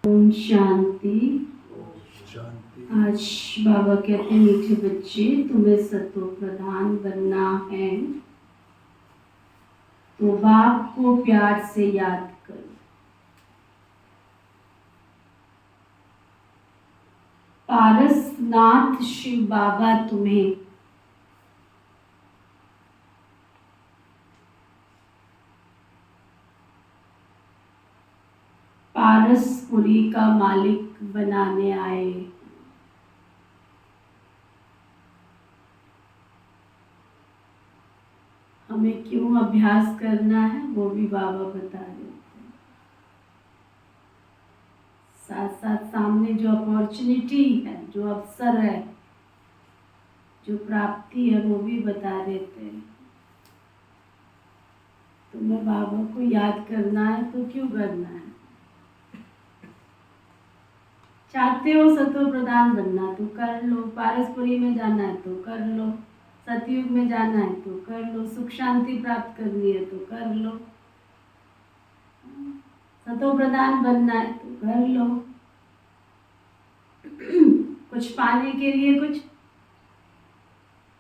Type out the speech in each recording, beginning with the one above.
ओम शांति। आज बाबा कहते हैं मीठे बच्चे, तुम्हें सतो प्रधान बनना है तो बाप को प्यार से याद करो। पारसनाथ शिव बाबा तुम्हें पारसपुरी का मालिक बनाने आए। हमें क्यों अभ्यास करना है वो भी बाबा बता देते हैं। साथ साथ सामने जो अपॉर्चुनिटी है, जो अवसर है, जो प्राप्ति है वो भी बता देते हैं। तुम्हें बाबा को याद करना है तो क्यों करना है? चाहते हो सतो प्रधान बनना तो कर लो, पारसपुरी में जाना है तो कर लो, सतयुग में जाना है तो कर लो, सुख शांति प्राप्त करनी है तो कर लो, सतो प्रधान बनना है तो कर लो। कुछ पाने के लिए कुछ,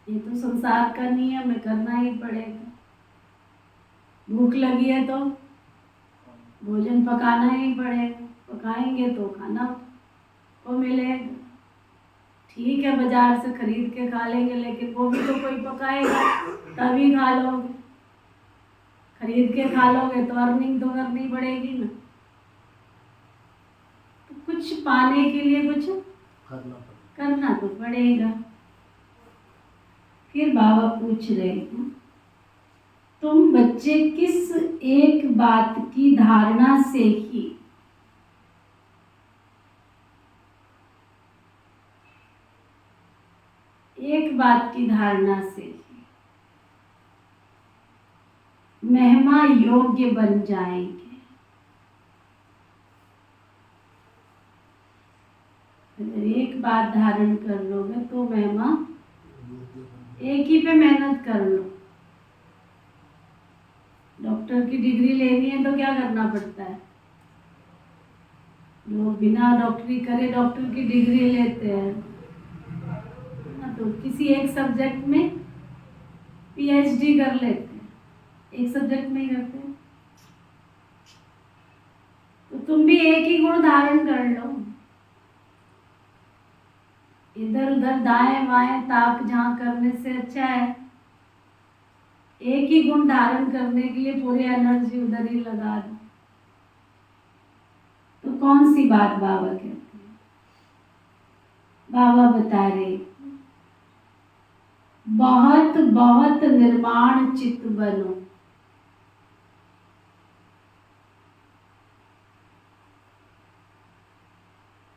ये तो संसार का नियम है, करना ही पड़ेगा। भूख लगी है तो भोजन पकाना ही पड़ेगा, पकाएंगे तो खाना को मिलेगा। ठीक है, बाजार से खरीद के खा लेंगे, लेकिन वो भी तो कोई पकाएगा तभी खा लोगे। खरीद के खा लोगे तो अर्निंग तो करनी पड़ेगी ना। तो कुछ पाने के लिए कुछ करना तो पड़ेगा। फिर बाबा पूछ रहे हैं, तुम बच्चे किस एक बात की धारणा से ही एक बात की धारणा से महिमा योग्य बन जाएंगे? अगर एक बात धारण कर लोगे तो महिमा, एक ही पे मेहनत कर लो। डॉक्टर की डिग्री लेनी है तो क्या करना पड़ता है? लोग बिना डॉक्टरी करे डॉक्टर की डिग्री लेते हैं ना, तो किसी एक सब्जेक्ट में पीएचडी कर लेते हैं, एक सब्जेक्ट में ही करते हैं। तो तुम भी एक ही गुण धारण कर लो। इधर उधर दाएं बाएं ताक झांक करने से अच्छा है एक ही गुण धारण करने के लिए पूरी एनर्जी उधर ही लगा दो। तो कौन सी बात बाबा कहते हैं? बाबा बता रहे, बहुत बहुत निर्माण चित्त बनो।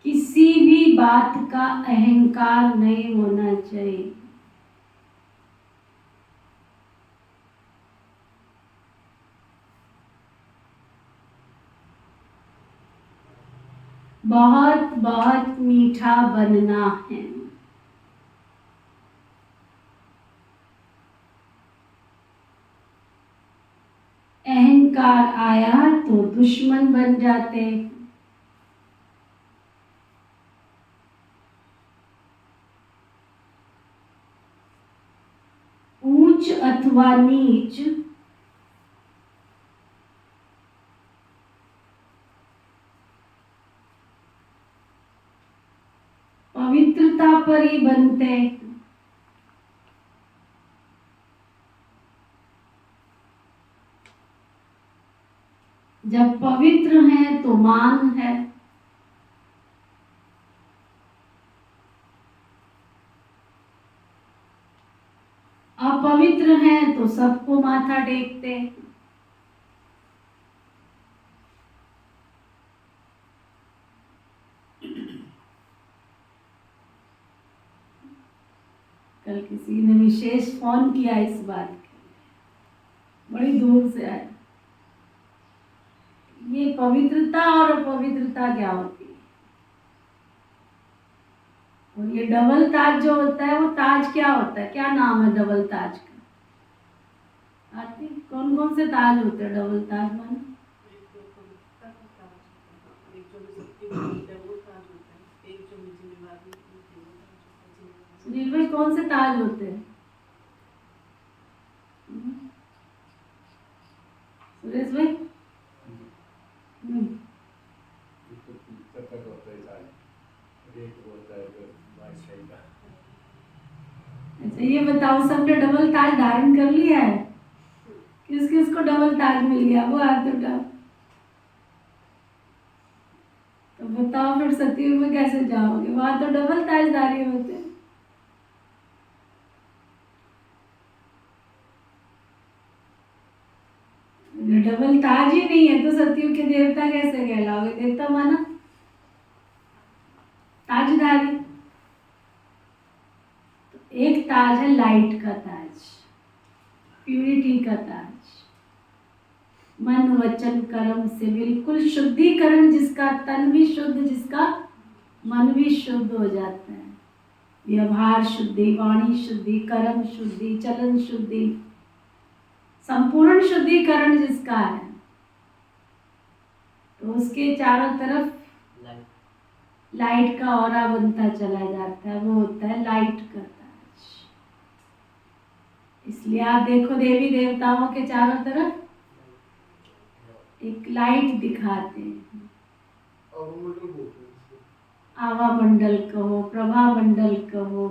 किसी भी बात का अहंकार नहीं होना चाहिए। बहुत बहुत मीठा बनना है। अहंकार आया तो दुश्मन बन जाते। उच्च अथवा नीच, पवित्रता पर ही बनते। जब पवित्र हैं तो मान है, अपवित्र हैं तो सबको माथा टेकते। कल किसी ने विशेष फोन किया इस बात के, बड़ी दूर से आया। ये पवित्रता और अपवित्रता क्या होती है? और ये डबल ताज जो होता है, वो ताज क्या होता है? क्या नाम है डबल ताज का? आती कौन कौन से ताज होते हैं डबल ताज माने? सुनील भाई, कौन से ताज होते हैं? सुरेश भाई? अच्छा, ये बताओ, सबने डबल ताज धारण कर लिया है? किस किस को डबल ताज मिल गया? वो हाथ उठाओ। तो बताओ फिर सतयुग में कैसे जाओगे? वहां तो डबल ताजधारी होते हैं। डबल ताज ही नहीं है तो सतयुग के देवता कैसे कहलाओगे? देवता माना ताजधारी। तो एक ताज है लाइट का ताज, प्यूरिटी का ताज, मन वचन कर्म से बिल्कुल शुद्धिकरण, जिसका तन भी शुद्ध, जिसका मन भी शुद्ध हो जाता है। व्यवहार शुद्धि, वाणी शुद्धि, कर्म शुद्धि, चलन शुद्धि, संपूर्ण शुद्धिकरण जिसका है, तो उसके चारों तरफ लाइट का ऑरा बनता चला जाता है। वो होता है लाइट का ताज। इसलिए आप देखो देवी देवताओं के चारों तरफ एक लाइट दिखाते हैं। आवा मंडल कहो, प्रभा मंडल कहो,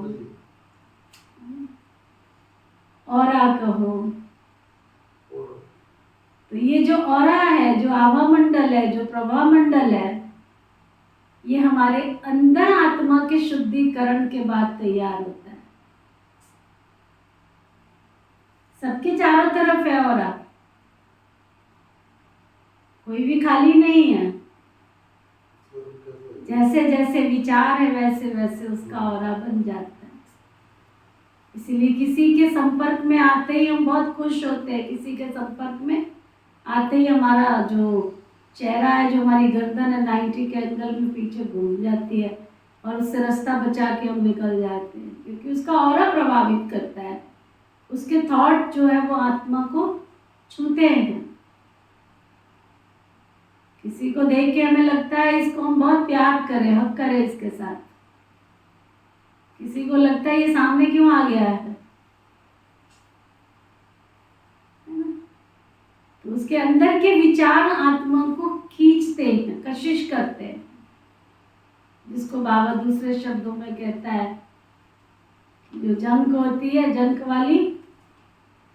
ऑरा कहो। तो ये जो ऑरा है, जो आभा मंडल है, जो प्रभा मंडल है, ये हमारे अंदर आत्मा के शुद्धिकरण के बाद तैयार होता है। सबके चारों तरफ है ऑरा, कोई भी खाली नहीं है। जैसे जैसे विचार है वैसे वैसे उसका ऑरा बन जाता है। इसीलिए किसी के संपर्क में आते ही हम बहुत खुश होते हैं। किसी के संपर्क में आते ही हमारा जो चेहरा है, जो हमारी गर्दन है, 90 के एंगल में पीछे घूम जाती है और उससे रास्ता बचा के हम निकल जाते हैं, क्योंकि उसका ऑरा प्रभावित करता है। उसके थॉट जो है वो आत्मा को छूते हैं। किसी को देख के हमें लगता है इसको हम बहुत प्यार करें, हक करें इसके साथ। किसी को लगता है ये सामने क्यों आ गया है, तो उसके अंदर के विचार आत्मा को खींचते हैं, कशिश करते हैं, जिसको बाबा दूसरे शब्दों में कहता है, जो जंक होती है, जंक वाली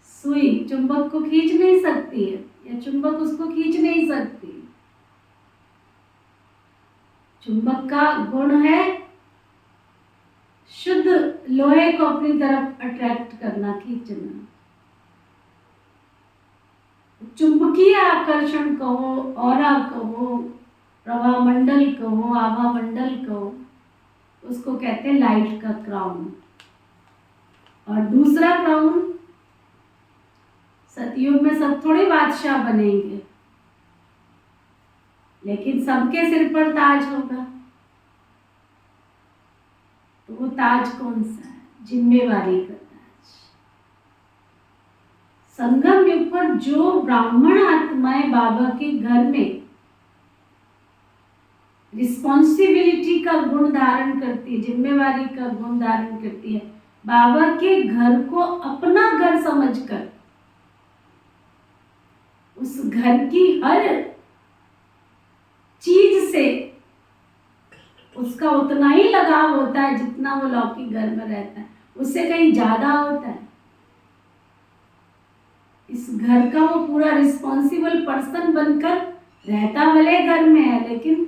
सुई चुंबक को खींच नहीं सकती है, या चुंबक उसको खींच नहीं सकती। चुंबक का गुण है शुद्ध लोहे को अपनी तरफ अट्रैक्ट करना, खींचना। चुंबकीय आकर्षण कहो, ऑरा कहो, प्रभा मंडल कहो, आभा मंडल कहो, उसको कहते हैं लाइट का क्राउन। और दूसरा क्राउन, सतयुग में सब थोड़े बादशाह बनेंगे, लेकिन सबके सिर पर ताज होगा। तो वो ताज कौन सा है? जिम्मेवारी का ताज। संगम युग पर जो ब्राह्मण आत्माएं बाबा के घर में रिस्पॉन्सिबिलिटी का गुण धारण करती है, जिम्मेवारी का गुण धारण करती है, बाबा के घर को अपना घर समझकर उस घर की हर चीज से उसका उतना ही लगाव होता है जितना वो लौकिक घर में रहता है, उससे कहीं ज्यादा होता है। इस घर का वो पूरा रिस्पॉन्सिबल पर्सन बनकर रहता भले घर में है, लेकिन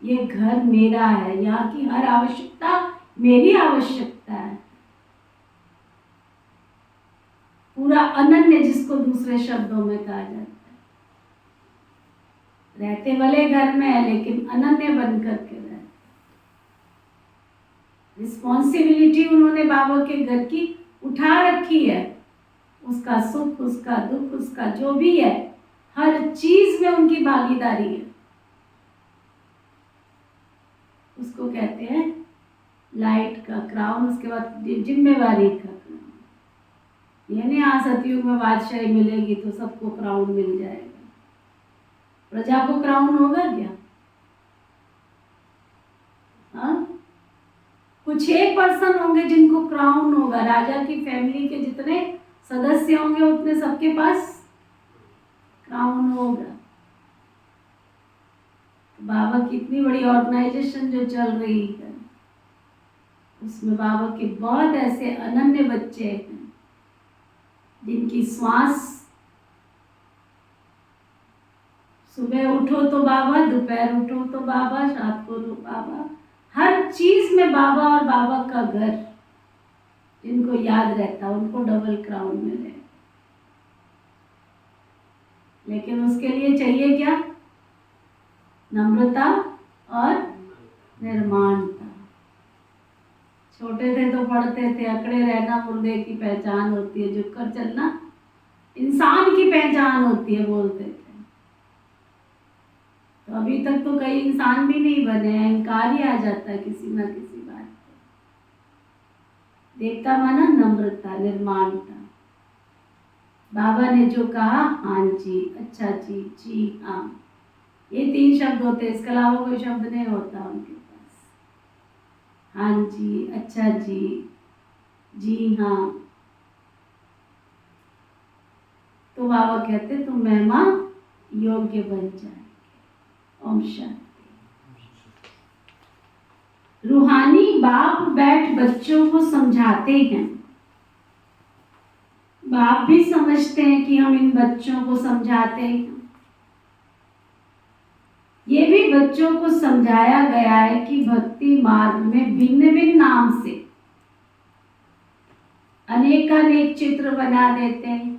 ये घर मेरा है, यहाँ की हर आवश्यकता मेरी आवश्यकता है। पूरा अनन्य, जिसको दूसरे शब्दों में कहा जाता है। रहते भले घर में है लेकिन अनन्य बन करके रहते। रिस्पॉन्सिबिलिटी उन्होंने बाबा के घर की उठा रखी है। उसका सुख, उसका दुख, उसका जो भी है, हर चीज में उनकी भागीदारी है। उसको कहते हैं लाइट का क्राउन। उसके बाद जिम्मेवारी का क्राउन। ये नहीं आ सतयुग में बादशाही मिलेगी तो सबको क्राउन मिल जाएगा। प्रजा को क्राउन होगा क्या? हाँ, कुछ एक पर्सन होंगे जिनको क्राउन होगा। राजा की फैमिली के जितने सदस्य होंगे उतने सबके पास क्राउन होगा। बाबा की इतनी बड़ी ऑर्गेनाइजेशन जो चल रही है, उसमें बाबा के बहुत ऐसे अनन्य बच्चे हैं जिनकी श्वास, सुबह उठो तो बाबा, दोपहर उठो तो बाबा, रात को तो बाबा, हर चीज में बाबा और बाबा का घर जिनको याद रहता उनको डबल क्राउन मिले। लेकिन उसके लिए चाहिए क्या? नम्रता और निर्माणता। छोटे थे तो पढ़ते थे, अकड़े रहना मुर्दे की पहचान होती है, झुककर चलना इंसान की पहचान होती है, बोलते थे। तो अभी तक तो कई इंसान भी नहीं बने हैं, अहंकार ही आ जाता है किसी ना किसी बात पे। देखता माना नम्रता, निर्माणता। बाबा ने जो कहा, हाँ जी, अच्छा जी, जी हाँ, ये 3 शब्द होते हैं, इसके अलावा कोई शब्द नहीं होता उनके पास। हाँ जी, अच्छा जी, जी हाँ, तो बाबा कहते तुम महिमा योग्य बन जाए। ओम शांति। रूहानी बाप बैठ बच्चों को समझाते हैं। बाप भी समझते हैं कि हम इन बच्चों को समझाते हैं। ये भी बच्चों को समझाया गया है कि भक्ति मार्ग में भिन्न भिन्न नाम से अनेकानेक चित्र बना देते हैं।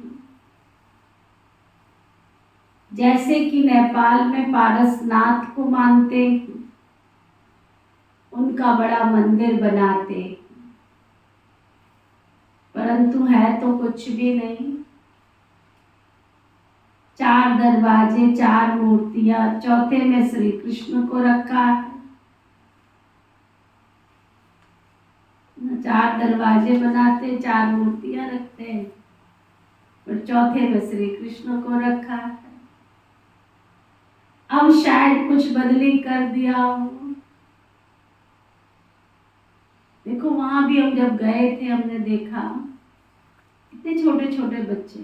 जैसे कि नेपाल में पारसनाथ को मानते, उनका बड़ा मंदिर बनाते, परंतु है तो कुछ भी नहीं। 4 दरवाजे, 4 मूर्तियां, चौथे में श्री कृष्ण को रखा है। 4 दरवाजे बनाते, 4 मूर्तियां रखते हैं, और चौथे में श्री कृष्ण को रखा है। अब शायद कुछ बदली कर दिया हो। देखो वहां भी हम जब गए थे, हमने देखा इतने छोटे छोटे बच्चे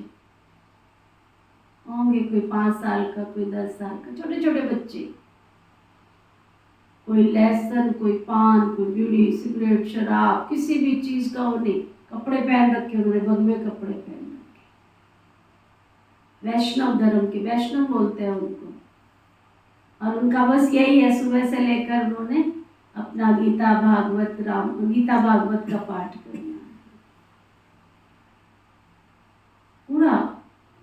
होंगे, कोई 5 साल का, कोई 10 साल का, छोटे छोटे बच्चे, कोई लहसुन, कोई पान, कोई बीड़ी, सिगरेट, शराब, किसी भी चीज का वो नहीं। कपड़े पहन रखे उन्होंने, भगवे कपड़े पहन रखे, वैष्णव धर्म के, वैष्णव बोलते हैं उनको। और उनका बस यही है, सुबह से लेकर उन्होंने अपना गीता भागवत का पाठ करना है। पूरा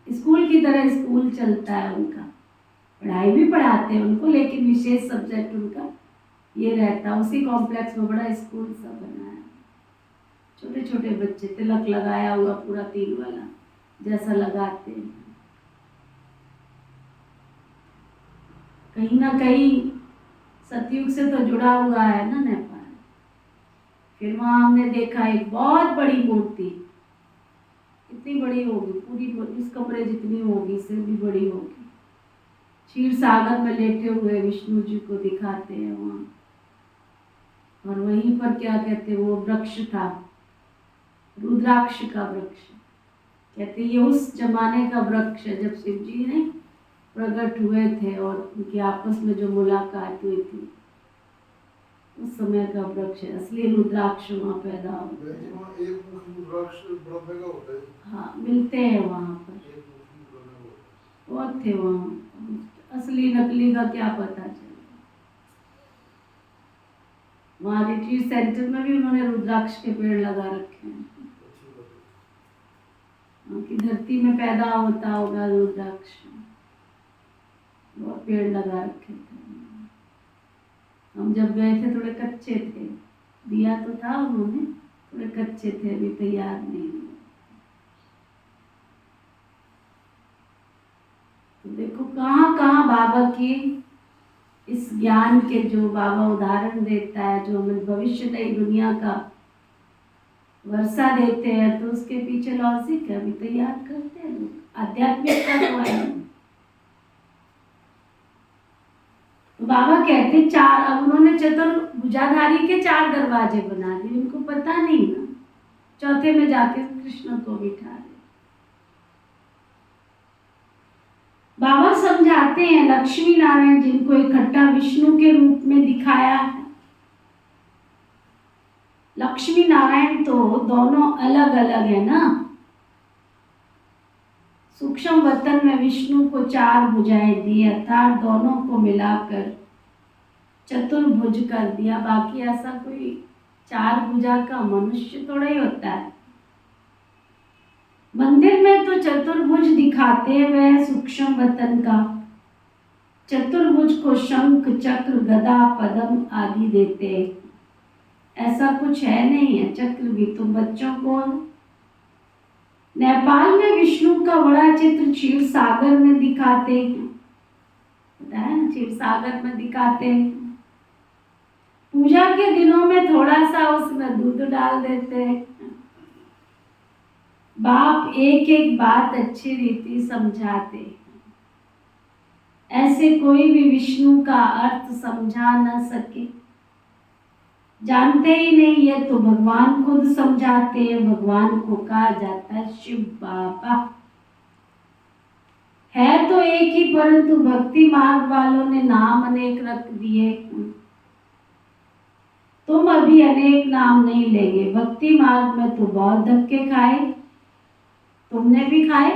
स्कूल की तरह स्कूल चलता है उनका। पढ़ाई भी पढ़ाते हैं उनको, लेकिन विशेष सब्जेक्ट उनका ये रहता है। उसी कॉम्प्लेक्स में बड़ा स्कूल सा बना है। छोटे छोटे बच्चे, तिलक लगाया हुआ पूरा 3 वाला जैसा लगाते हैं। कहीं ना कहीं सतयुग से तो जुड़ा हुआ है ना नेपाल। फिर वहां हमने देखा एक बहुत बड़ी मूर्ति, कितनी बड़ी होगी, पूरी इस कमरे जितनी होगी, इससे भी बड़ी होगी। क्षीर सागर में लेटे हुए विष्णु जी को दिखाते हैं वहां। और वहीं पर क्या कहते हैं, वो वृक्ष था, रुद्राक्ष का वृक्ष। कहते ये उस जमाने का वृक्ष है जब शिव जी ने प्रकट हुए थे और उनकी आपस में जो मुलाकात हुई थी, उस समय का वृक्ष है। असली रुद्राक्ष वहाँ पैदा होते हैं। एक रुद्राक्ष बड़ा महंगा होता है। हाँ, मिलते हैं वहाँ पर, बहुत थे वहाँ। असली नकली का क्या पता चला। वहाँ रिट्रीट सेंटर में भी उन्होंने रुद्राक्ष के पेड़ लगा रखे हैं। कि धरती में पैदा होता होगा रुद्राक्ष, बहुत पेड़ लगा रखे थे। हम जब गए थे थोड़े कच्चे थे, दिया तो था उन्होंने, थोड़े कच्चे थे, अभी तैयार नहीं हुए। तो देखो कहाँ कहाँ बाबा की इस ज्ञान के जो बाबा उदाहरण देता है, जो हमें भविष्य नई दुनिया का वर्षा देते हैं, तो उसके पीछे लॉजिक है, अभी तैयार करते हैं लोग। आध्यात्मिकता तो है। तो बाबा कहते चार, अब उन्होंने चतुर्भुजाधारी के 4 दरवाजे बना दिए, उनको पता नहीं ना, चौथे में जाके कृष्ण को बिठा दे। बाबा समझाते हैं लक्ष्मी नारायण जिनको इकट्ठा विष्णु के रूप में दिखाया है। लक्ष्मी नारायण तो दोनों अलग अलग है ना। सूक्ष्म वतन में विष्णु को 4 भुजाएं दी, अर्थात दोनों को मिलाकर चतुर्भुज कर दिया। बाकी ऐसा कोई 4 भुजा का मनुष्य थोड़ा ही होता है। मंदिर में तो चतुर्भुज दिखाते हैं, वह सूक्ष्म वतन का चतुर्भुज को शंख चक्र गदा पद्म आदि देते हैं। ऐसा कुछ है नहीं है, चक्र भी तो बच्चों को। नेपाल में विष्णु का बड़ा चित्र क्षीर सागर में दिखाते हैं, पता है ना, क्षीर सागर में दिखाते हैं। पूजा के दिनों में थोड़ा सा उसमें दूध डाल देते हैं। बाप एक एक बात अच्छी रीति समझाते हैं। ऐसे कोई भी विष्णु का अर्थ समझा न सके, जानते ही नहीं, ये तो भगवान खुद समझाते हैं। भगवान को कहा जाता है शिव बाबा। है तो एक ही, परंतु भक्ति मार्ग वालों ने नाम अनेक रख दिए। तुम अभी अनेक नाम नहीं लेंगे। भक्ति मार्ग में तो बहुत धक्के खाए, तुमने भी खाए।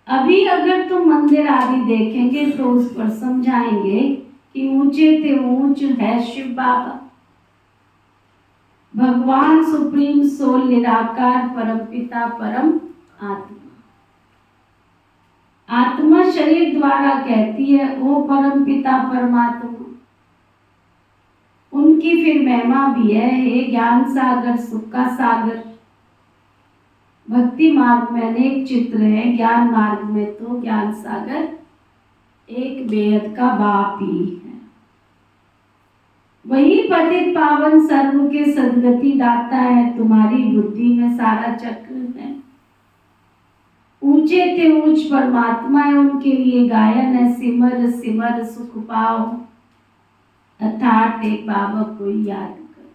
अभी अगर तुम मंदिर आदि देखेंगे तो उस पर समझाएंगे कि ऊंचे ते ऊंच है शिव बाबा। भगवान सुप्रीम सोल निराकार परमपिता परम आत्मा। आत्मा शरीर द्वारा कहती है ओ परमपिता परमात्मा। उनकी फिर महिमा भी है, हे ज्ञान सागर सुख का सागर। भक्ति मार्ग में अनेक चित्र है, ज्ञान मार्ग में तो ज्ञान सागर एक बेहद का बाप ही है। वही पतित पावन सर्व के सदगति दाता है। तुम्हारी बुद्धि में सारा चक्र है। ऊंचे ते ऊंच परमात्मा है, उनके लिए गायन है सिमर सिमर सुख पाओ। अर्थात एक बाबा को याद करो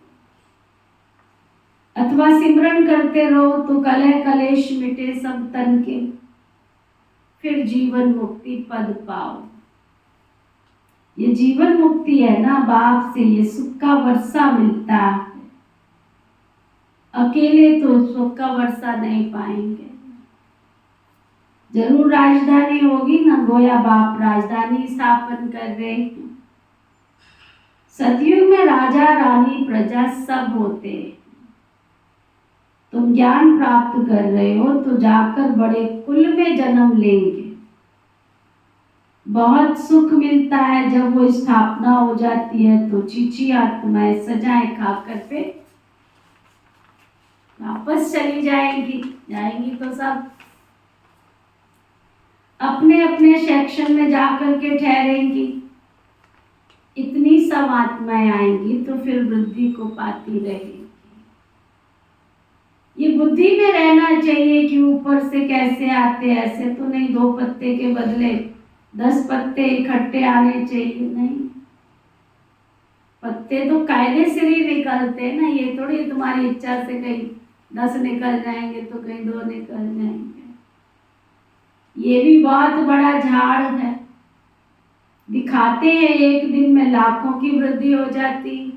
अथवा सिमरन करते रहो तो कलह कलेश मिटे सब तन के, फिर जीवन मुक्ति पद पाओ। ये जीवन मुक्ति है ना, बाप से ये सुख का वर्षा मिलता है। अकेले तो सुख का वर्षा नहीं पाएंगे। जरूर राजधानी होगी ना, गोया बाप राजधानी स्थापन कर रहे हैं। सतयुग में राजा रानी प्रजा सब होते हैं। तुम ज्ञान प्राप्त कर रहे हो तो जाकर बड़े कुल में जन्म लेंगे। बहुत सुख मिलता है जब वो स्थापना हो जाती है तो चीची आत्माएं सजाएं खाकर पे वापस चली जाएंगी तो सब अपने अपने सेक्शन में जाकर के ठहरेंगी। इतनी सब आत्माएं आएंगी तो फिर बुद्धि को पाती रहेगी। ये बुद्धि में रहना चाहिए कि ऊपर से कैसे आते, ऐसे तो नहीं 2 पत्ते के बदले 10 पत्ते इकट्ठे आने चाहिए। नहीं, पत्ते तो कायदे से ही निकलते हैं ना, ये थोड़ी तुम्हारी इच्छा से कहीं 10 निकल जाएंगे तो कहीं 2 निकल जाएंगे। ये भी बहुत बड़ा झाड़ है। दिखाते हैं एक दिन में लाखों की वृद्धि हो जाती है।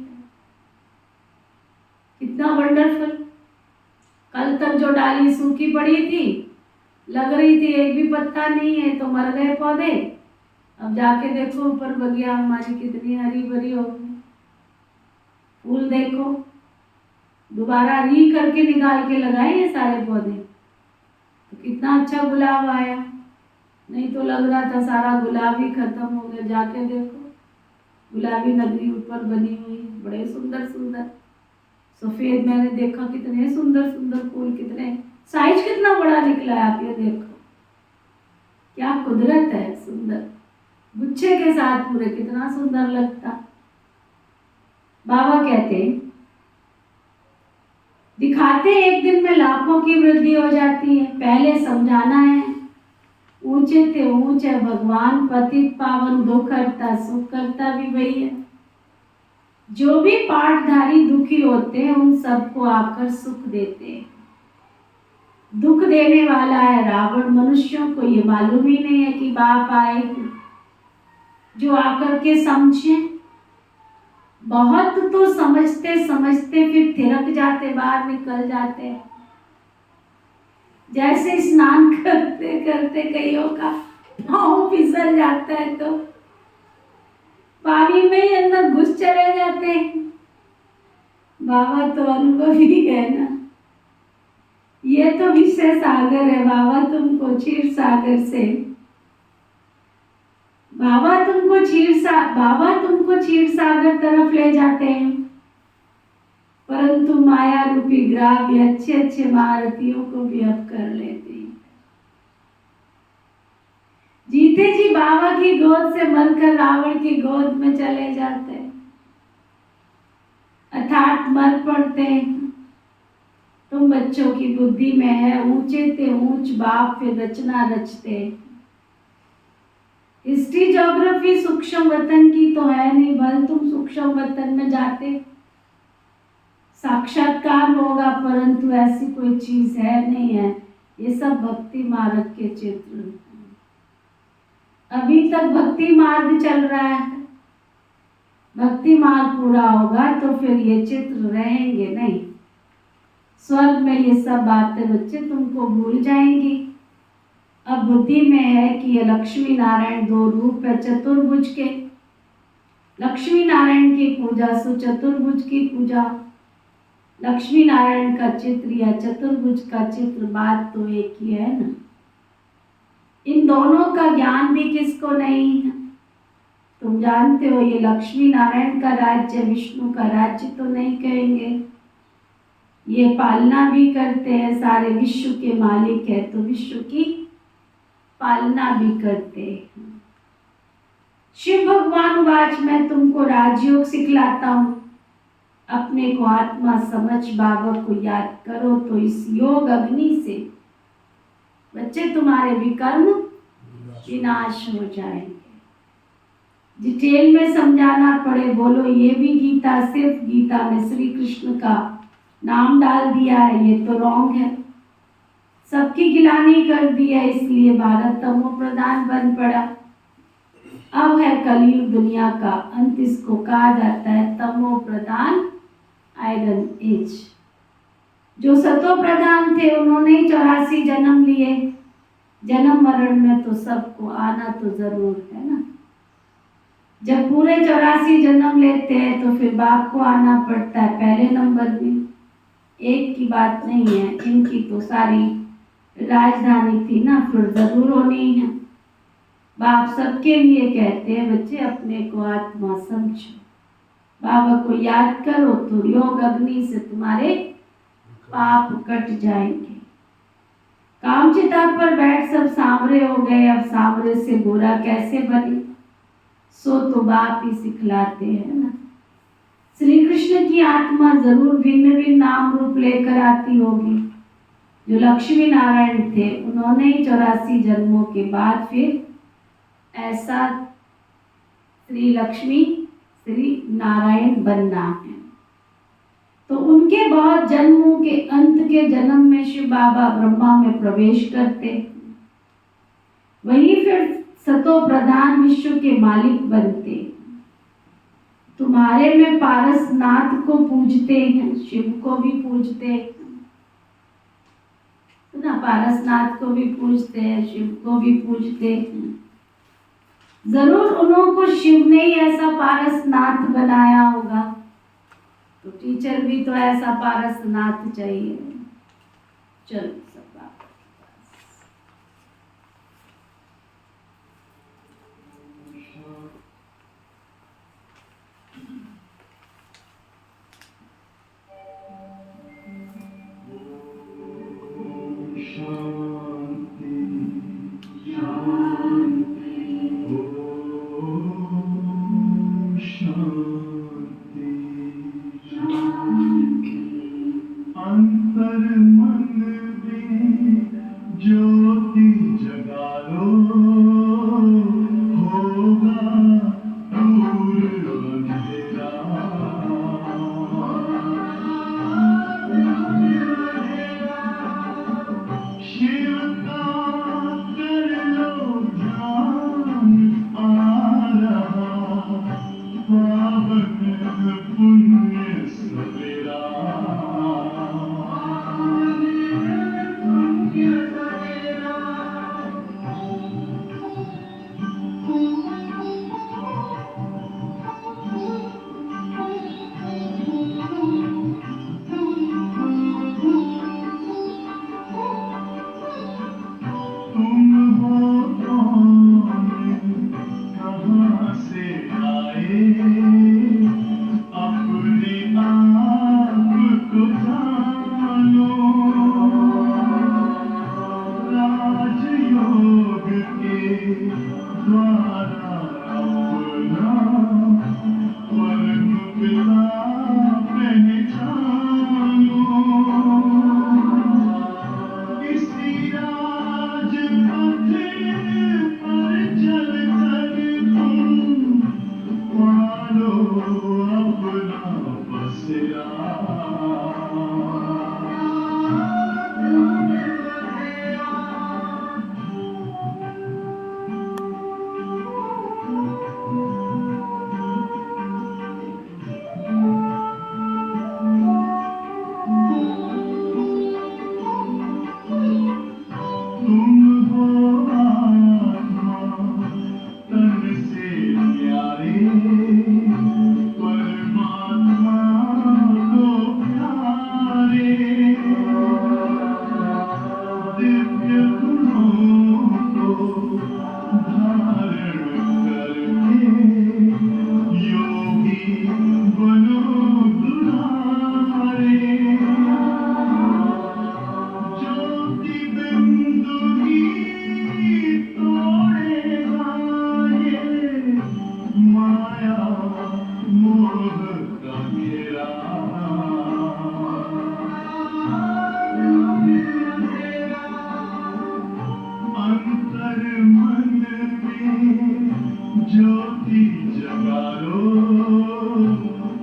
कितना वंडरफुल। कल तक जो डाली सूखी पड़ी थी, लग रही थी एक भी पत्ता नहीं है, तो मर गए पौधे। अब जाके देखो ऊपर बगिया हमारी कितनी हरी भरी हो गई। फूल देखो, दोबारा री करके निकाल के लगाए ये सारे पौधे, तो कितना अच्छा गुलाब आया। नहीं तो लग रहा था सारा गुलाब ही खत्म हो गया। जाके देखो गुलाबी नगरी ऊपर बनी हुई, बड़े सुंदर सुंदर सफेद। मैंने देखा कितने सुंदर सुंदर फूल, कितने साइज कितना बड़ा निकला है। आप ये देखो, क्या कुदरत है। सुंदर गुच्छे के साथ पूरे, कितना सुंदर लगता। बाबा कहते दिखाते एक दिन में लाखों की वृद्धि हो जाती है। पहले समझाना है, ऊंचे थे ऊंच है भगवान, पतित पावन दुख करता सुख करता भी वही है। जो भी पाठधारी दुखी होते हैं उन सबको आकर सुख देते हैं। दुख देने वाला है रावण। मनुष्यों को ये मालूम ही नहीं है कि बाप आए, जो आकर के समझे। बहुत तो समझते समझते फिर थिरक जाते, बाहर निकल जाते हैं। जैसे स्नान करते करते कईयों का पाँव फिसल जाता है तो पानी में ही अंदर घुस चले जाते हैं। बाबा तो अनुभवी है ना। ये तो विषय सागर है। बाबा तुमको क्षीर सागर से, बाबा तुमको क्षीर सागर तरफ ले जाते हैं। परंतु माया रूपी ग्राव्य अच्छे अच्छे महारथियों को भी अब कर लेते हैं। जीते जी बाबा की गोद से मरकर रावण की गोद में चले जाते हैं, अर्थात मर पड़ते हैं। तुम बच्चों की बुद्धि में है ऊंचे ते ऊंच बाप, फिर रचना रचते। हिस्ट्री ज्योग्राफी सूक्ष्म वतन की तो है नहीं, बल तुम सूक्ष्म वतन में जाते साक्षात्कार होगा, परंतु ऐसी कोई चीज है नहीं है। ये सब भक्ति मार्ग के चित्र हैं। अभी तक भक्ति मार्ग चल रहा है। भक्ति मार्ग पूरा होगा तो फिर ये चित्र रहेंगे नहीं। स्वर्ग में ये सब बातें बच्चे तुमको भूल जाएंगी। अब बुद्धि में है कि ये लक्ष्मी नारायण दो रूप है चतुर्भुज के। लक्ष्मी नारायण की पूजा सो चतुर्भुज की पूजा। लक्ष्मी नारायण का चित्र या चतुर्भुज का चित्र, बात तो एक ही है ना। इन दोनों का ज्ञान भी किसको नहीं है। तुम जानते हो ये लक्ष्मी नारायण का राज्य विष्णु का राज्य तो नहीं कहेंगे। ये पालना भी करते हैं, सारे विश्व के मालिक है तो विश्व की पालना भी करते हैं। शिव भगवान वाच, मैं तुमको राजयोग सिखलाता हूँ। अपने को आत्मा समझ बाबा को याद करो तो इस योग अग्नि से बच्चे तुम्हारे विकर्म विनाश हो जाएंगे। डिटेल में समझाना पड़े, बोलो ये भी गीता, सिर्फ गीता में श्री कृष्ण का नाम डाल दिया है, ये तो रॉन्ग है। सबकी गिलानी कर दी है, इसलिए भारत तमो प्रधान बन पड़ा। अब है कलयुग दुनिया का अंत, इसको कहा जाता है तमो प्रधान आयरन एज। जो सतो प्रधान थे उन्होंने 84 जन्म लिए। जन्म मरण में तो सबको आना तो जरूर है ना। जब पूरे 84 जन्म लेते हैं तो फिर बाप को आना पड़ता है पहले नंबर में। एक की बात नहीं है, इनकी तो सारी राजधानी थी ना, फिर जरूर होनी है। बाप सबके लिए कहते हैं बच्चे अपने को आत्मा समझो, बाबा को याद करो तो योग अग्नि से तुम्हारे पाप कट जाएंगे। कामचिता पर बैठ सब सांवरे हो गए, अब सांवरे से गोरा कैसे बने, सो तो बाप ही सिखलाते हैं ना। श्री कृष्ण की आत्मा जरूर भिन्न भिन्न नाम रूप लेकर आती होगी। जो लक्ष्मी नारायण थे उन्होंने ही 84 जन्मों के बाद फिर ऐसा श्री लक्ष्मी श्री नारायण बनना है। तो उनके बहुत जन्मों के अंत के जन्म में शिव बाबा ब्रह्मा में प्रवेश करते, वही फिर सतो प्रधान विश्व के मालिक बनते। तुम्हारे में पारसनाथ को पूजते हैं, शिव को भी पूजते हैं ना, पारसनाथ को भी पूजते हैं, शिव को भी पूजते हैं। जरूर उन्हों को शिव ने ही ऐसा पारसनाथ बनाया होगा, तो टीचर भी तो ऐसा पारसनाथ चाहिए। चलो सब बात। अंतर मन में ज्योति जगा लो, होगा दूर अंधेरा। शिव का कर लो ध्यान, आ रहा पावन पुण्य सवेरा। तुम हो कौन, कहाँ से आए, अपने आप को जानो। राजयोग के द्वारा अपना परम पिता पहचानो। इसी राजपथ पर चलकर तुम पालो अपना बसेरा। तुम हो आत्मा तन से प्यारे, परमात्मा को प्यारे। दिव्य गुणों को धारण करके योगी बनो दुलारे। ज्योति बिंदु ही तोड़ेगा ये माया मोह का घेरा। अंतर मन में ज्योति जगा लो,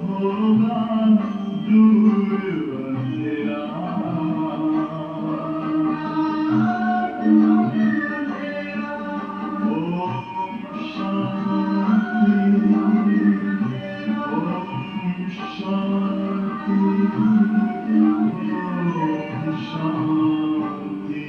होगा दूर अंधेरा। ओम शांति, ओम शांति, ओम शांति।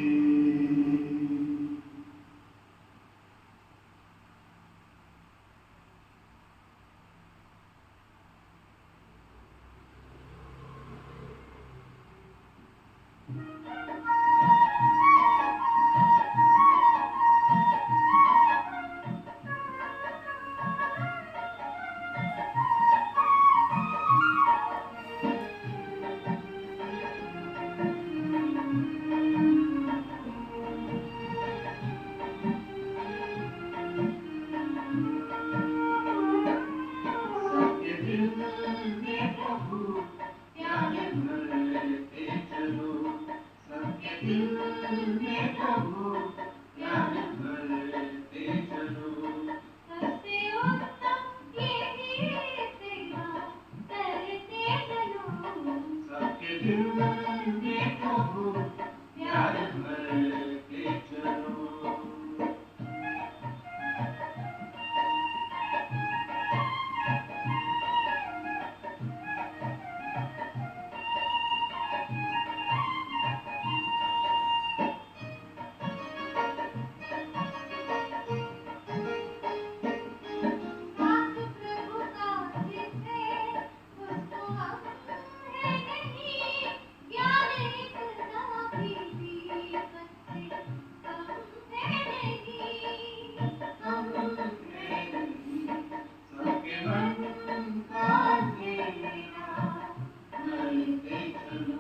दिल में प्रभु प्यार भर के चलो। सबके मन का अंधेरा भरते चलो।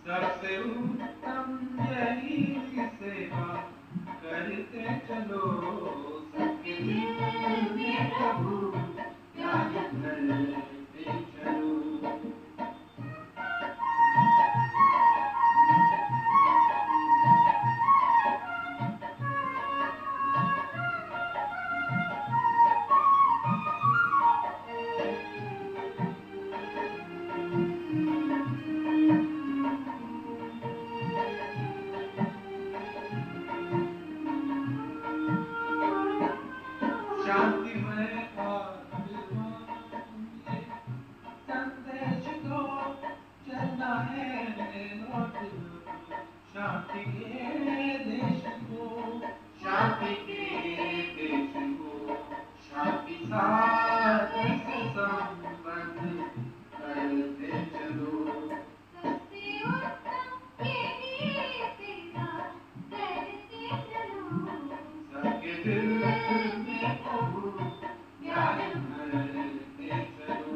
सबसे उत्तम यही सेवा करते चलो। सबके दिल में प्रभु प्यार भरते चलो। शांतिमय आत्मा ये संदेश दो, चलना है लौट लो शांति के देश को। शांति के देश को शांति साथ से संबंध करते चलो। सबसे उत्तम यही सेवा करते चलो। सबके दिल में प्रभु प्यार भरते चलो।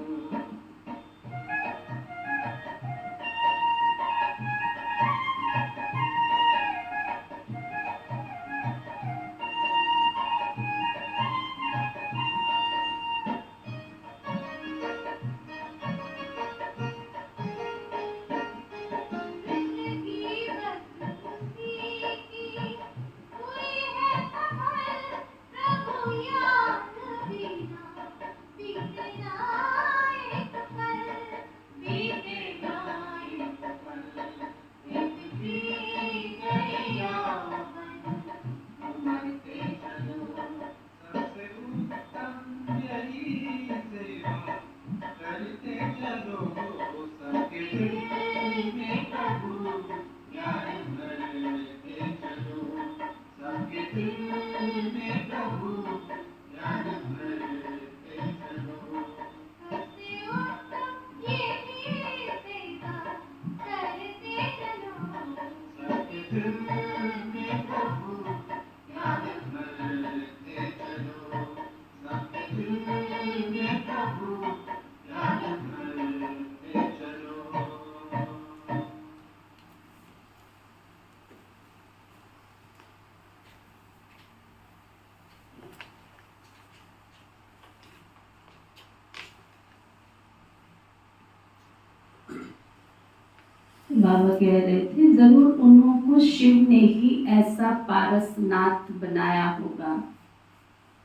बाबा कह रहे थे जरूर उन्होंने शिव ने ही ऐसा पारसनाथ बनाया होगा।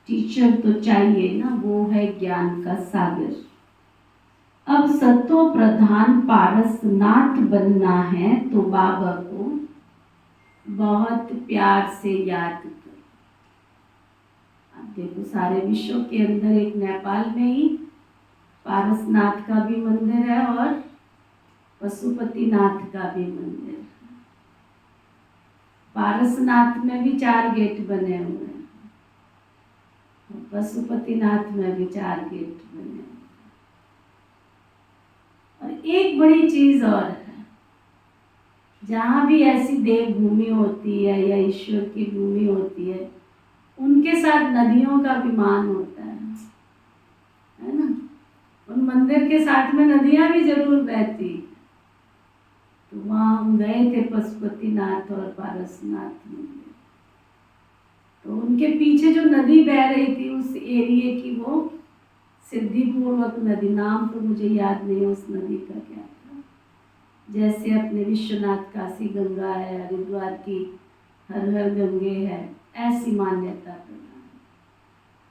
टीचर तो चाहिए ना, वो है ज्ञान का सागर। अब सत्व प्रधान पारसनाथ बनना है तो बाबा को बहुत प्यार से याद करो। आप देखो सारे विश्व के अंदर एक नेपाल में ही पारसनाथ का भी मंदिर है और पशुपतिनाथ का भी मंदिर है। पारसनाथ में भी 4 गेट बने हुए हैं, पशुपतिनाथ में भी 4 गेट बने हुए हैं। और एक बड़ी चीज और है, जहाँ भी ऐसी देव भूमि होती है या ईश्वर की भूमि होती है, उनके साथ नदियों का विमान होता है ना। उन मंदिर के साथ में नदियां भी जरूर बहती। तो वहाँ हम गए थे पशुपतिनाथ और पारसनाथ मंदिर, तो उनके पीछे जो नदी बह रही थी उस एरिए की, वो सिद्धिपूर्वक नदी, नाम तो मुझे याद नहीं उस नदी का क्या था। जैसे अपने विश्वनाथ काशी गंगा है, हरिद्वार की हर हर गंगे है, ऐसी मान्यता प्रदान।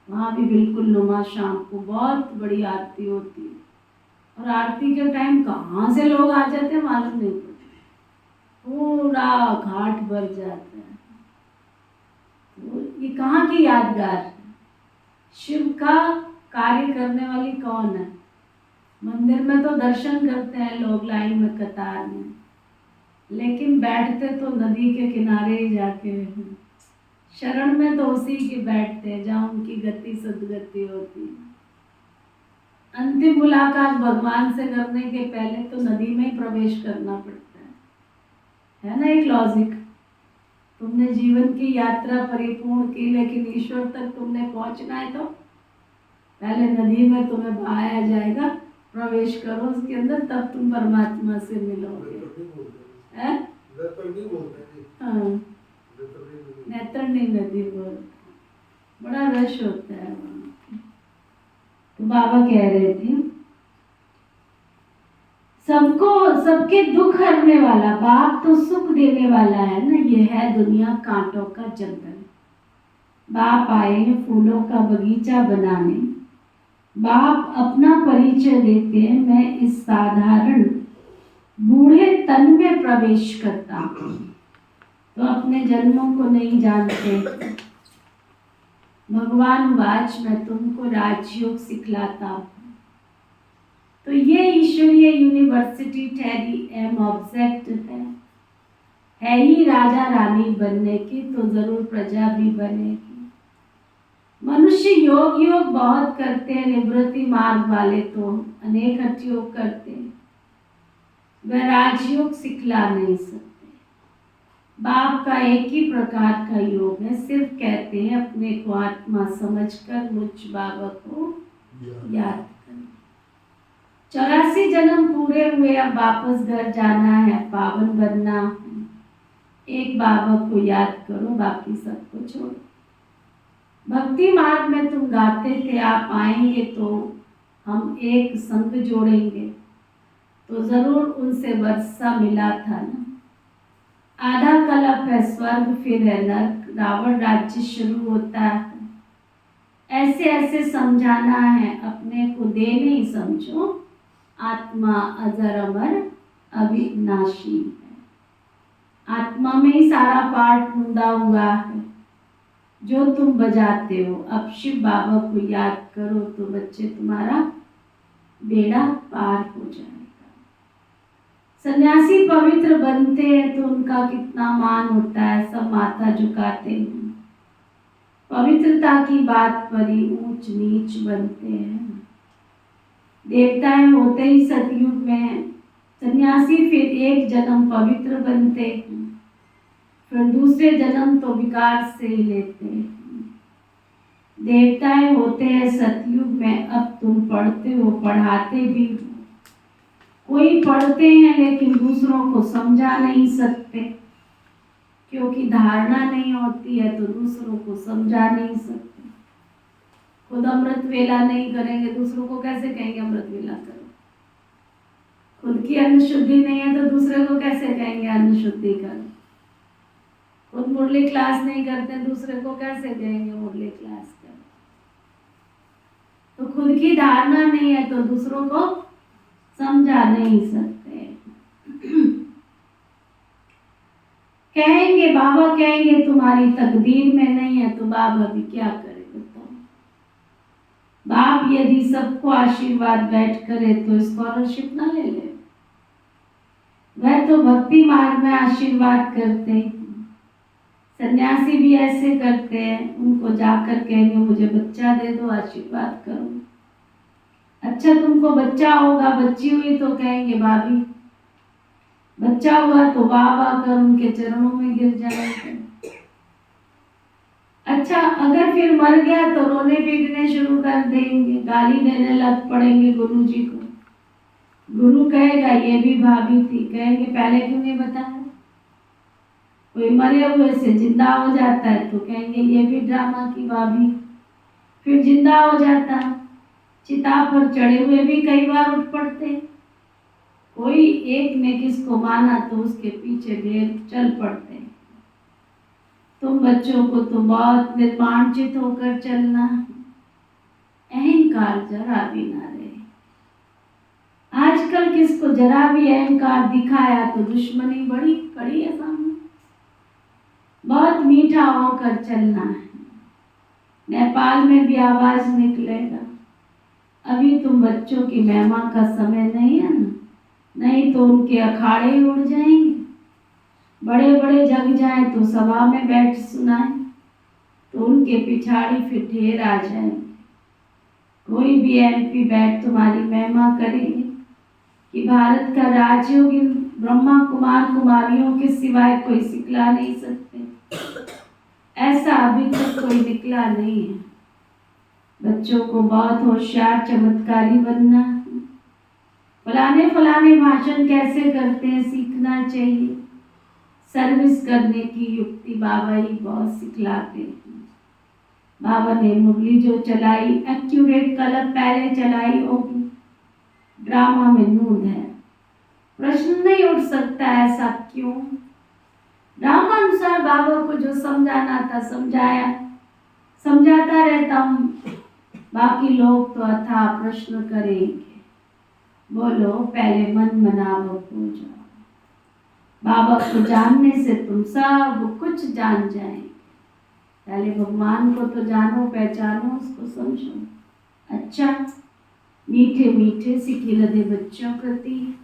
वहाँ भी बिल्कुल नुमा शाम को बहुत बड़ी आरती होती है और आरती के टाइम कहाँ से लोग आ जाते हैं मालूम नहीं पड़ता, पूरा घाट भर जाता है। तो ये कहाँ की यादगार है? शिव का कार्य करने वाली कौन है? मंदिर में तो दर्शन करते हैं लोग लाइन में कतार में, लेकिन बैठते तो नदी के किनारे ही जाके हैं। शरण में तो उसी के बैठते हैं जहाँ उनकी गति सदगति होती है। अंतिम मुलाकात भगवान से करने के पहले तो नदी में ही प्रवेश करना पड़ता है ना एक लॉजिक। तुमने जीवन की यात्रा परिपूर्ण की, लेकिन ईश्वर तक तुमने पहुंचना है तो पहले नदी में तुम्हें बहाया जाएगा, प्रवेश करो उसके अंदर, तब तुम परमात्मा से मिलोगे। हाँ, नैतरणी नदी बोलते, बड़ा रश होता है वहाँ। तो बाबा कह रहे थे सबको, सबके दुख हरने वाला बाप तो सुख देने वाला है ना। ये है दुनिया कांटों का जंगल। बाप आए हैं फूलों का बगीचा बनाने। बाप अपना परिचय देते हैं, मैं इस साधारण बूढ़े तन में प्रवेश करता हूँ। तो अपने जन्मों को नहीं जानते। भगवान वाच, मैं तुमको राजयोग सिखलाता हूँ। तो ये ईश्वरीय यूनिवर्सिटी ठहरी एम ऑब्जेक्ट है ही राजा रानी बनने की, तो जरूर प्रजा भी बनेगी। मनुष्य योग योग बहुत करते हैं, निवृत्ति मार्ग वाले तो अनेक हठ योग करते हैं, वह राजयोग सिखला नहीं सकते। बाप का एक ही प्रकार का योग है, सिर्फ कहते हैं अपने को आत्मा समझकर मुझ बाबा को याद करें। 84 जन्म पूरे हुए, अब वापस घर जाना है, पावन बनना है। एक बाबा को याद करो, बाकी सबको छोड़ो। भक्ति मार्ग में तुम गाते थे आप आएंगे तो हम एक संग जोड़ेंगे, तो जरूर उनसे वर्षा मिला था ना। आधा कलप है स्वर्ग, फिर है नर्क, रावण राज्य शुरू होता है। ऐसे ऐसे समझाना है, अपने को दे नहीं समझो, आत्मा अजर अमर अविनाशी है। आत्मा में ही सारा पार्ट मुंदा हुआ है जो तुम बजाते हो। अब शिव बाबा को याद करो तो बच्चे तुम्हारा बेड़ा पार हो जाएगा। सन्यासी पवित्र बनते हैं तो उनका कितना मान होता है, सब माथा झुकाते हैं। पवित्रता की बात पर ही ऊंच नीच बनते हैं। देवताएं होते ही सतयुग में, सन्यासी फिर एक जन्म पवित्र बनते हैं, फिर दूसरे जन्म तो विकार से ही लेते हैं। देवताएं होते हैं सतयुग में, अब तुम पढ़ते हो, पढ़ाते भी हो। कोई पढ़ते हैं लेकिन दूसरों को समझा नहीं सकते, क्योंकि धारणा नहीं होती है तो दूसरों को समझा नहीं सकते। खुद अमृत वेला नहीं करेंगे, दूसरों को कैसे कहेंगे अमृत वेला करो। खुद की अन्न शुद्धि नहीं है तो दूसरे को कैसे कहेंगे अन्न शुद्धि करो। खुद मुरली क्लास नहीं करते, दूसरे को कैसे कहेंगे मुरली क्लास करो। तो खुद की धारणा नहीं है तो दूसरों को समझा नहीं सकते। कहेंगे बाबा कहेंगे तुम्हारी तकदीर में नहीं है, तो बाबा भी क्या करे बताओ। बाप यदि सबको आशीर्वाद बैठ करे तो स्कॉलरशिप ना ले ले। वह तो भक्ति मार्ग में आशीर्वाद करते हैं। सन्यासी भी ऐसे करते हैं, उनको जाकर कहेंगे मुझे बच्चा दे दो, आशीर्वाद करो। अच्छा तुमको बच्चा होगा, बच्ची हुई तो कहेंगे भाभी, बच्चा हुआ तो वाह वाह कर उनके चरणों में गिर जाएंगे। अच्छा अगर फिर मर गया तो रोने पीटने शुरू कर देंगे, गाली देने लग पड़ेंगे गुरु जी को। गुरु कहेगा ये भी भाभी थी, कहेंगे पहले क्यों नहीं बताया। कोई मरे हुए से जिंदा हो जाता है तो कहेंगे ये भी ड्रामा की भाभी, फिर जिंदा हो जाता है। चिता पर चढ़े हुए भी कई बार उठ पड़ते। कोई एक ने किसको माना तो उसके पीछे ढेर चल पड़ते। तुम बच्चों को तो बहुत निर्माणचित होकर चलना, अहंकार जरा भी ना रहे। आजकल किसको जरा भी अहंकार दिखाया तो दुश्मनी बड़ी खड़ी है सामने। बहुत मीठा होकर चलना है। नेपाल में भी आवाज निकलेगा। अभी तुम बच्चों की महिमा का समय नहीं है ना, नहीं तो उनके अखाड़े ही उड़ जाएंगे। बड़े बड़े जग जाए तो सभा में बैठ सुनाए तो उनके पिछाड़ी फिर ढेर आ जाएंगे। कोई भी एमपी बैठ तुम्हारी महिमा करेगी कि भारत का राजयोगी ब्रह्मा कुमार कुमारियों के सिवाय कोई सिखला नहीं सकते। ऐसा अभी तक कोई निकला नहीं है। बच्चों को बहुत होशियार चमत्कारी बनना है। फलाने फलाने भाषण कैसे करते हैं सीखना चाहिए। सर्विस करने की युक्ति बाबा ही बहुत सिखलाते हैं। बाबा ने मुरली जो चलाई एक्यूरेट कलर पहले चलाई होगी। ड्रामा में नून है। प्रश्न नहीं उठ सकता ऐसा क्यों। रामानुसार बाबा को जो समझाना था समझाया, समझाता रहता हूँ। बाकी लोग तो अथाह प्रश्न करेंगे। बोलो पहले मन मनावो पूजा। बाबा को जानने से तुम सब कुछ जान जाएंगे। पहले भगवान को तो जानो, पहचानो, उसको समझो। अच्छा, मीठे मीठे सिखे लदे बच्चों प्रति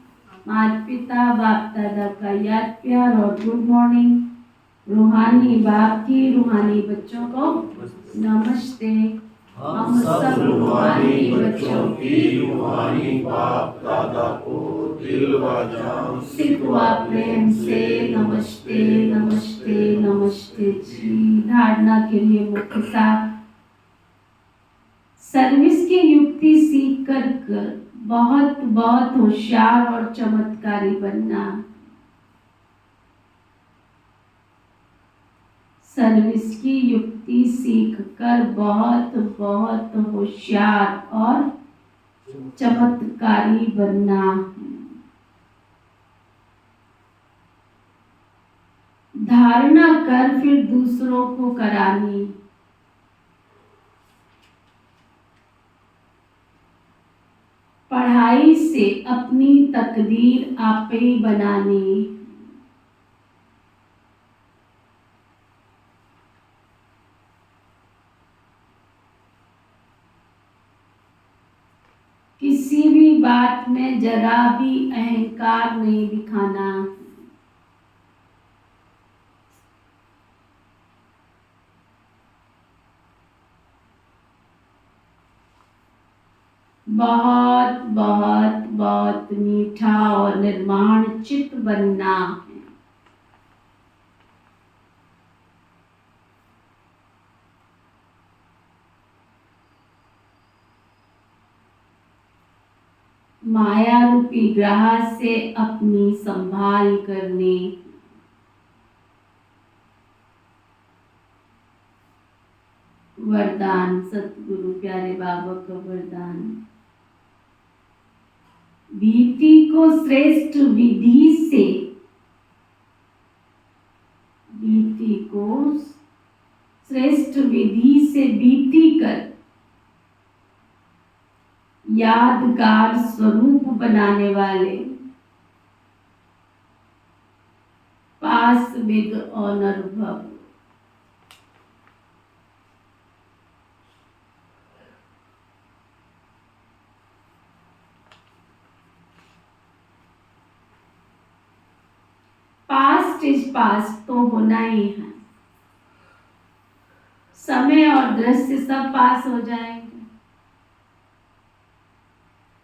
माता पिता बाप दादा का याद प्यार और गुड मॉर्निंग। रूहानी बाप की रूहानी बच्चों को नमस्ते। हम सब रूहानी बच्चों की रूहानी बाप दादा को दिल व जान सिखवा प्रेम से नमस्ते नमस्ते नमस्ते जी। धारणा के लिए मुख्य साथ सर्विस की युक्ति सीख कर बहुत बहुत होशियार और चमत्कारी बनना। सर्विस की युक्ति सीख कर बहुत बहुत होशियार और चमत्कारी बनना। धारणा कर फिर दूसरों को करानी। पढ़ाई से अपनी तकदीर आपे ही बनानी। किसी भी बात में जरा भी अहंकार नहीं दिखाना। बहुत बहुत बहुत मीठा और निर्माण चित्त बनना है। माया रूपी ग्रह से अपनी संभाल करनी। वरदान सतगुरु प्यारे बाबा का वरदान। भीति को श्रेष्ठ विधि से, भीति को श्रेष्ठ विधि से बीती कर यादगार स्वरूप बनाने वाले पास विद ऑनर भव। पास्ट इज पास्ट तो होना ही है। समय और दृश्य सब पास हो जाएंगे,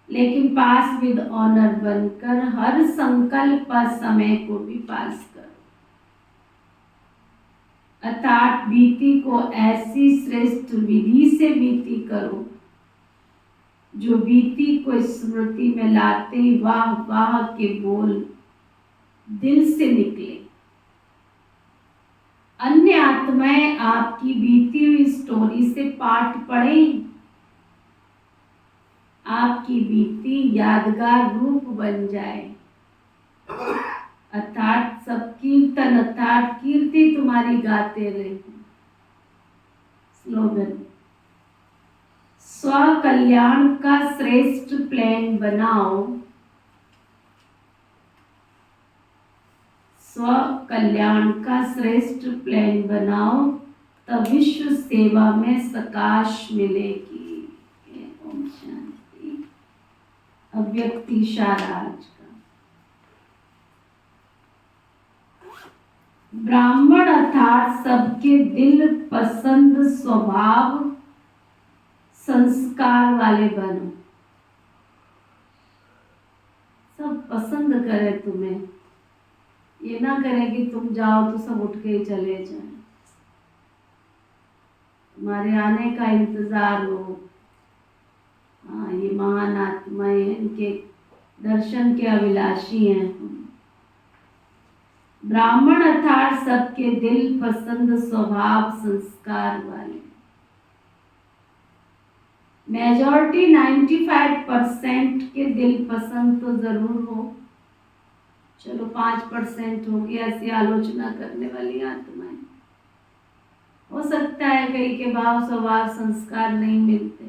लेकिन पास विद ऑनर बनकर हर संकल्प समय को भी पास करो। अर्थात बीती को ऐसी श्रेष्ठ विधि से बीती करो जो बीती को स्मृति में लाते वाह वाह के बोल दिल से निकले। अन्य आत्माएं आपकी बीती हुई स्टोरी से पाठ पढ़ें। आपकी बीती यादगार रूप बन जाए। अर्थात सब कीर्तन अर्थात कीर्ति तुम्हारी गाते रहे। स्लोगन, स्व कल्याण का श्रेष्ठ प्लान बनाओ, स्व कल्याण का श्रेष्ठ प्लान बनाओ, तब विश्व सेवा में सकाश मिलेगी। ओम शांति। अव्यक्त इशारा आज का। ब्राह्मण अर्थात सबके दिल पसंद स्वभाव संस्कार वाले बनो। सब पसंद करे तुम्हें, ये ना करे कि तुम जाओ तो सब उठ के चले जाए, तुम्हारे आने का इंतजार हो। हाँ, ये महान आत्माएं हैं, इनके दर्शन के अभिलाषी हैं हम। ब्राह्मण अर्थात सबके दिल पसंद स्वभाव संस्कार वाले। मेजॉरिटी 95% के दिल पसंद तो जरूर हो, चलो 5% होगी ऐसी आलोचना करने वाली आत्माएं। हो सकता है कई के भाव स्वभाव संस्कार नहीं मिलते।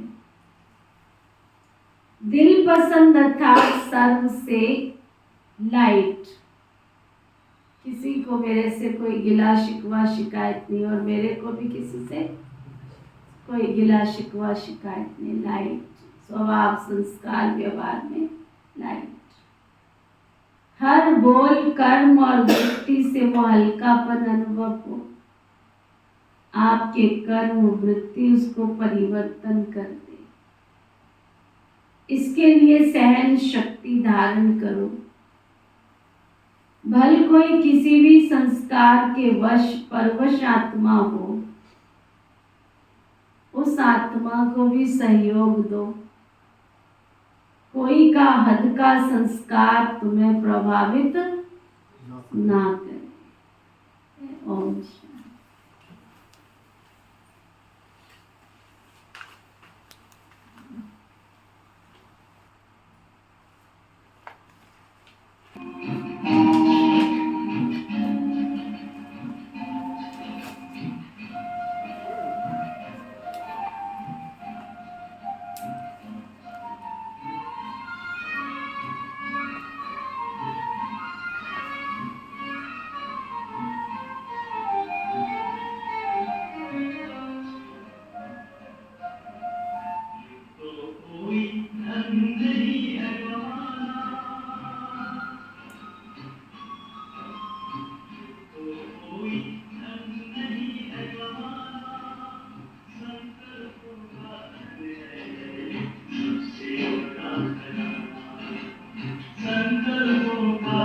दिल पसंद अर्थात सर्व से लाइट, किसी को मेरे से कोई गिला शिकवा शिकायत नहीं, और मेरे को भी किसी से कोई गिला शिकवा शिकायत नहीं। लाइट स्वभाव संस्कार व्यवहार में लाइट। हर बोल कर्म और वृत्ति से वो हल्कापन अनुभव हो। आपके कर्म वृत्ति उसको परिवर्तन कर दे। इसके लिए सहन शक्ति धारण करो। भल कोई किसी भी संस्कार के वश परवश आत्मा हो, उस आत्मा को भी सहयोग दो। कोई का हद का संस्कार तुम्हें प्रभावित ना करे। ओम शांति। संकल्पों का